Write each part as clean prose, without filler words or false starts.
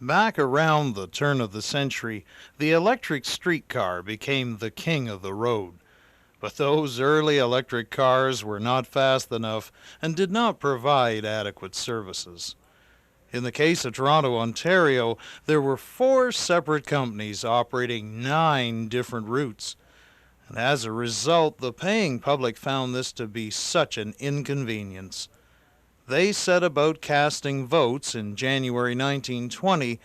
Back around the turn of the century, the electric streetcar became the king of the road. But those early electric cars were not fast enough and did not provide adequate services. In the case of Toronto, Ontario, there were 4 separate companies operating 9 different routes. And as a result, the paying public found this to be such an inconvenience. They set about casting votes in January 1920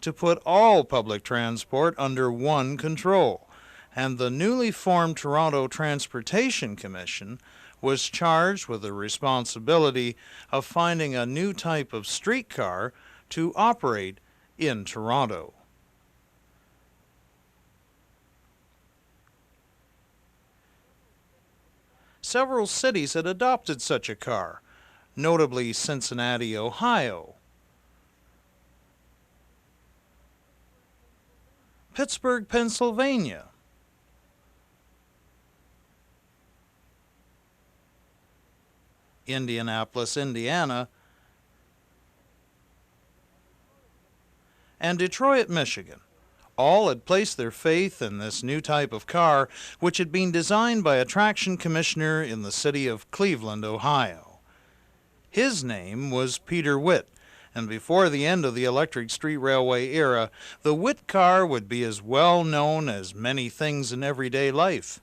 to put all public transport under one control, and the newly formed Toronto Transportation Commission was charged with the responsibility of finding a new type of streetcar to operate in Toronto. Several cities had adopted such a car, notably Cincinnati, Ohio, Pittsburgh, Pennsylvania, Indianapolis, Indiana, and Detroit, Michigan. All had placed their faith in this new type of car, which had been designed by a traction commissioner in the city of Cleveland, Ohio. His name was Peter Witt, and before the end of the electric street railway era, the Witt car would be as well known as many things in everyday life.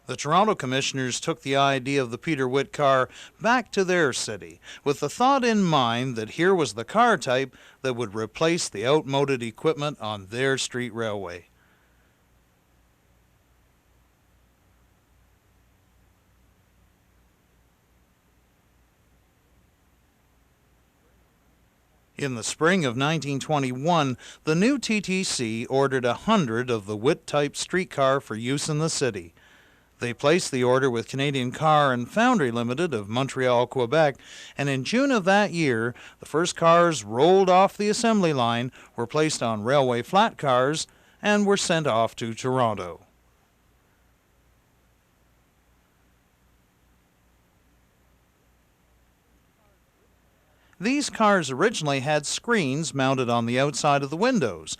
The Toronto Commissioners took the idea of the Peter Witt car back to their city, with the thought in mind that here was the car type that would replace the outmoded equipment on their street railway. In the spring of 1921, the new TTC ordered 100 of the Witt-type streetcar for use in the city. They placed the order with Canadian Car and Foundry Limited of Montreal, Quebec, and in June of that year, the first cars rolled off the assembly line, were placed on railway flat cars, and were sent off to Toronto. These cars originally had screens mounted on the outside of the windows.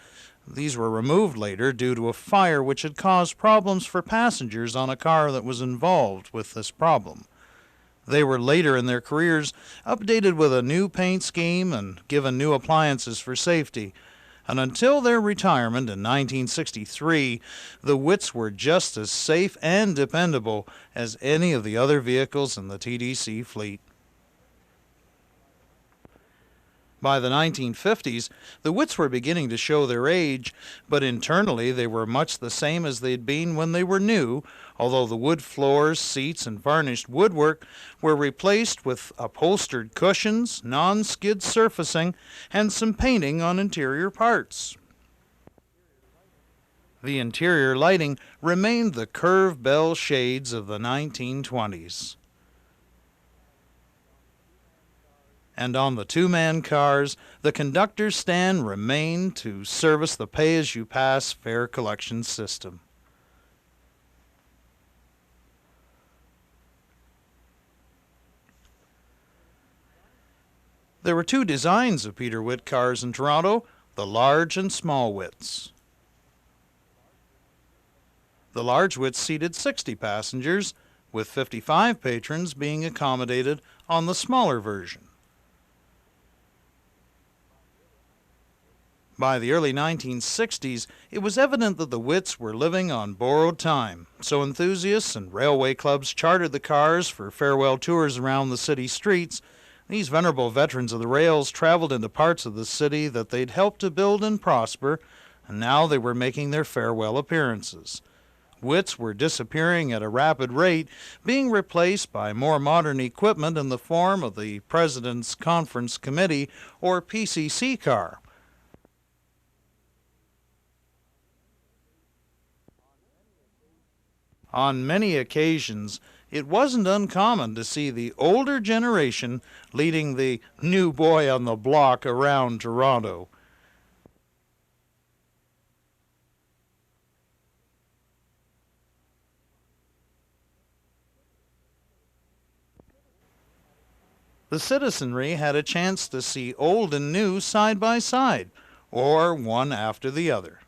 These were removed later due to a fire which had caused problems for passengers on a car that was involved with this problem. They were later in their careers updated with a new paint scheme and given new appliances for safety. And until their retirement in 1963, the Witts were just as safe and dependable as any of the other vehicles in the TTC fleet. By the 1950s, the Witts were beginning to show their age, but internally they were much the same as they'd been when they were new, although the wood floors, seats, and varnished woodwork were replaced with upholstered cushions, non-skid surfacing, and some painting on interior parts. The interior lighting remained the curved bell shades of the 1920s. And on the 2-man cars, the conductor's stand remained to service the pay-as-you-pass fare collection system. There were 2 designs of Peter Witt cars in Toronto, the large and small Witts. The large Witts seated 60 passengers, with 55 patrons being accommodated on the smaller version. By the early 1960s, it was evident that the Witts were living on borrowed time, so enthusiasts and railway clubs chartered the cars for farewell tours around the city streets. These venerable veterans of the rails traveled into parts of the city that they'd helped to build and prosper, and now they were making their farewell appearances. Witts were disappearing at a rapid rate, being replaced by more modern equipment in the form of the President's Conference Committee, or PCC car. On many occasions, it wasn't uncommon to see the older generation leading the new boy on the block around Toronto. The citizenry had a chance to see old and new side by side, or one after the other.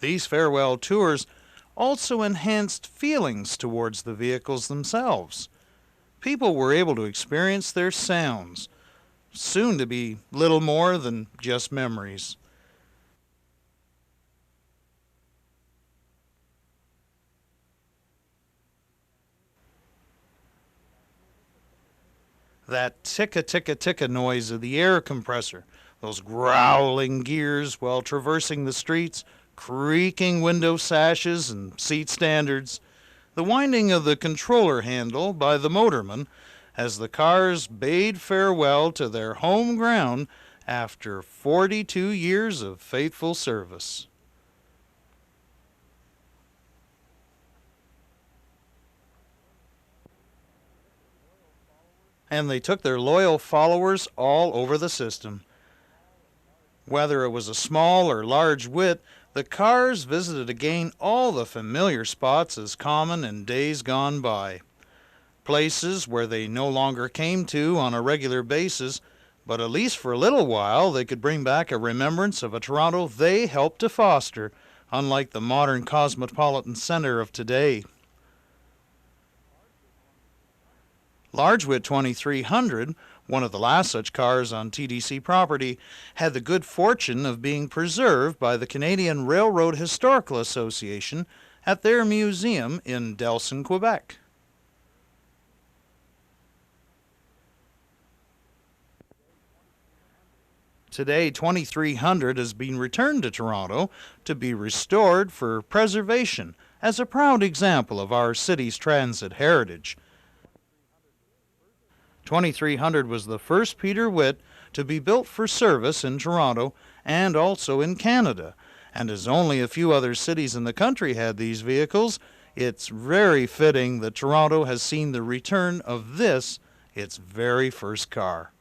These farewell tours also enhanced feelings towards the vehicles themselves. People were able to experience their sounds, soon to be little more than just memories. That ticka-ticka-ticka noise of the air compressor, those growling gears while traversing the streets, creaking window sashes and seat standards, the winding of the controller handle by the motorman as the cars bade farewell to their home ground after 42 years of faithful service. And they took their loyal followers all over the system. Whether it was a small or large Witt, the cars visited again all the familiar spots as common in days gone by. Places where they no longer came to on a regular basis, but at least for a little while they could bring back a remembrance of a Toronto they helped to foster, unlike the modern cosmopolitan center of today. Large Witt 2300, one of the last such cars on TTC property, had the good fortune of being preserved by the Canadian Railroad Historical Association at their museum in Delson, Quebec. Today, 2300 has been returned to Toronto to be restored for preservation as a proud example of our city's transit heritage. 2300 was the first Peter Witt to be built for service in Toronto and also in Canada, and as only a few other cities in the country had these vehicles, it's very fitting that Toronto has seen the return of this, its very first car.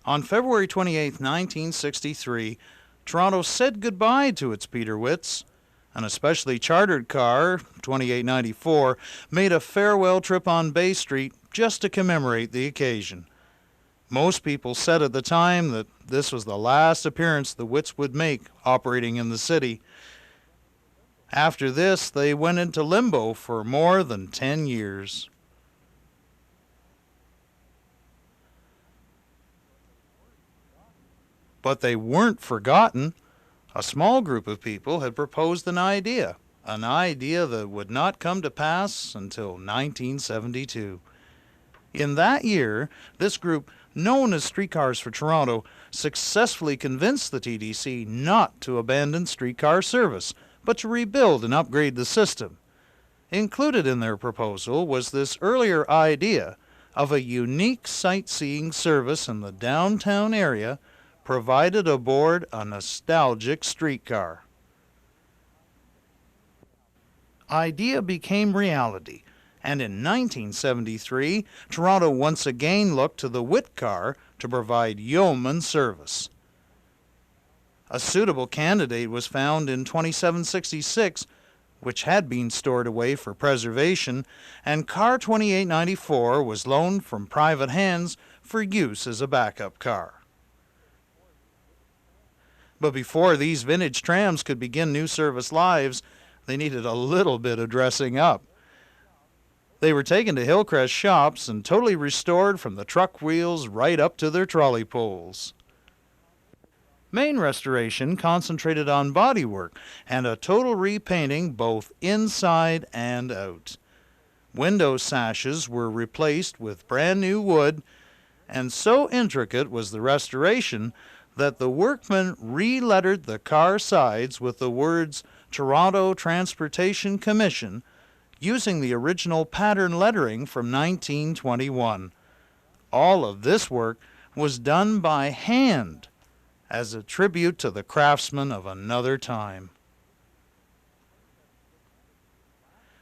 On February 28, 1963, Toronto said goodbye to its Peter Witts. An especially chartered car, 2894, made a farewell trip on Bay Street just to commemorate the occasion. Most people said at the time that this was the last appearance the Witts would make operating in the city. After this, they went into limbo for more than 10 years. But they weren't forgotten. A small group of people had proposed an idea that would not come to pass until 1972. In that year, this group, known as Streetcars for Toronto, successfully convinced the TTC not to abandon streetcar service, but to rebuild and upgrade the system. Included in their proposal was this earlier idea of a unique sightseeing service in the downtown area provided aboard a nostalgic streetcar. Idea became reality, and in 1973, Toronto once again looked to the Witt car to provide yeoman service. A suitable candidate was found in 2766, which had been stored away for preservation, and car 2894 was loaned from private hands for use as a backup car. But before these vintage trams could begin new service lives, they needed a little bit of dressing up. They were taken to Hillcrest shops and totally restored from the truck wheels right up to their trolley poles. Main restoration concentrated on bodywork and a total repainting both inside and out. Window sashes were replaced with brand new wood, and so intricate was the restoration that the workmen re-lettered the car sides with the words Toronto Transportation Commission using the original pattern lettering from 1921. All of this work was done by hand as a tribute to the craftsmen of another time.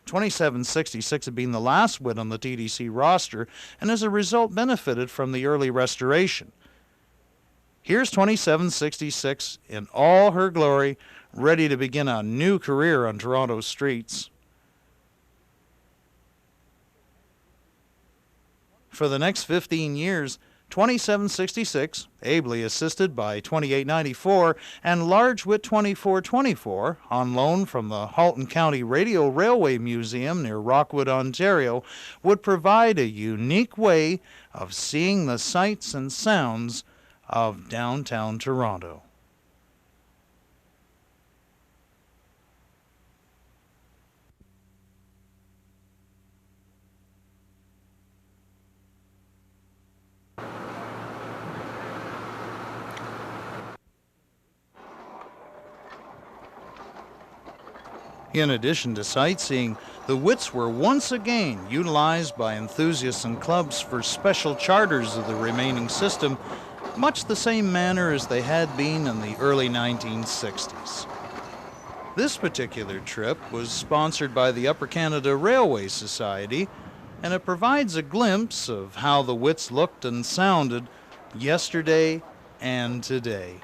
2766 had been the last Witt on the TTC roster and as a result benefited from the early restoration. Here's 2766 in all her glory, ready to begin a new career on Toronto's streets. For the next 15 years, 2766, ably assisted by 2894 and large Witt 2424, on loan from the Halton County Radio Railway Museum near Rockwood, Ontario, would provide a unique way of seeing the sights and sounds of downtown Toronto. In addition to sightseeing, the Witts were once again utilized by enthusiasts and clubs for special charters of the remaining system, much the same manner as they had been in the early 1960s. This particular trip was sponsored by the Upper Canada Railway Society, and it provides a glimpse of how the Witts looked and sounded yesterday and today.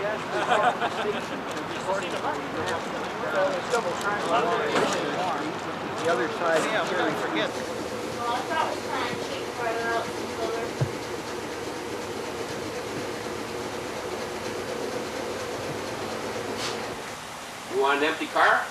actually brought the station to recording the map. So it's double triangle along the other side. Yeah, we don't forget. Well, I thought we trying to keep farther out until they're... You want an empty car?